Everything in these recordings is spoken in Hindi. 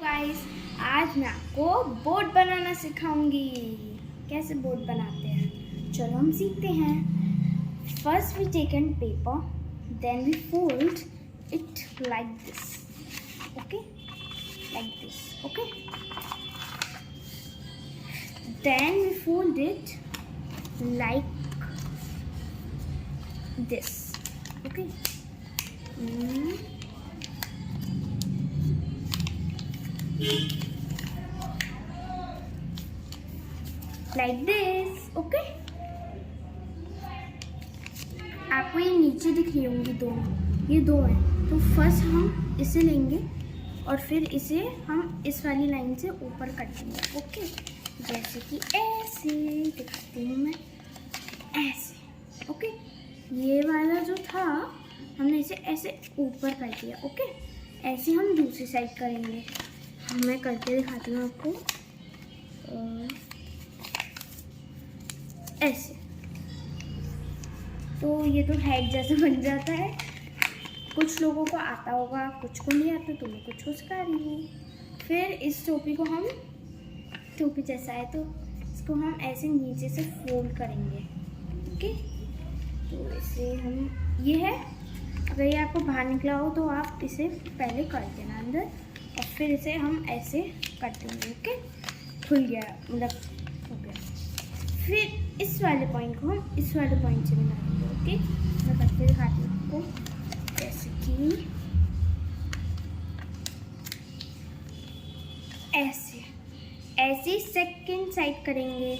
गाइस, आज मैं आपको बोट बनाना सिखाऊंगी। कैसे बोट बनाते हैं चलो हम सीखते हैं। First we take an paper, then we fold it like this, okay, like this, okay. Then we fold it like this, okay. Like this, okay. आपको ये नीचे दिख रही होंगी दोनों, ये दो हैं, तो फर्स्ट हम इसे लेंगे और फिर इसे हम इस वाली लाइन से ऊपर कट देंगे, ओके। जैसे कि ऐसे दिखाती हूँ मैं, ऐसे, ओके। ये वाला जो था हमने इसे ऐसे ऊपर कर दिया, ओके। ऐसे हम दूसरी साइड करेंगे। मैं करके दिखाती हूँ आपको, ऐसे। तो ये तो हेड जैसे बन जाता है। कुछ लोगों को आता होगा, कुछ को नहीं आता, तो मैं कुछ उसका रही हूँ। फिर इस टोपी को हम, टोपी जैसा है तो इसको हम ऐसे नीचे से फोल्ड करेंगे, ओके। तो इसे हम, ये है, अगर ये आपको बाहर निकला हो तो आप इसे पहले कर देना अंदर और फिर इसे हम ऐसे कर देंगे, ओके। खुल गया, मतलब हो गया। फिर इस वाले पॉइंट को हम इस वाले पॉइंट से बना देंगे, ओके। मैं करके दिखाती हूँ आपको, जैसे कि ऐसे ऐसे सेकंड साइड करेंगे,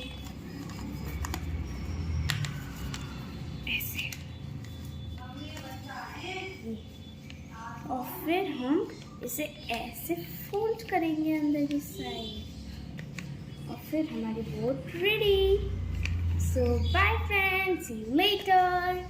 ऐसे। और फिर हम इसे ऐसे फोल्ड करेंगे अंदर की साइड और फिर हमारी boat ready. So bye friends, see you letter.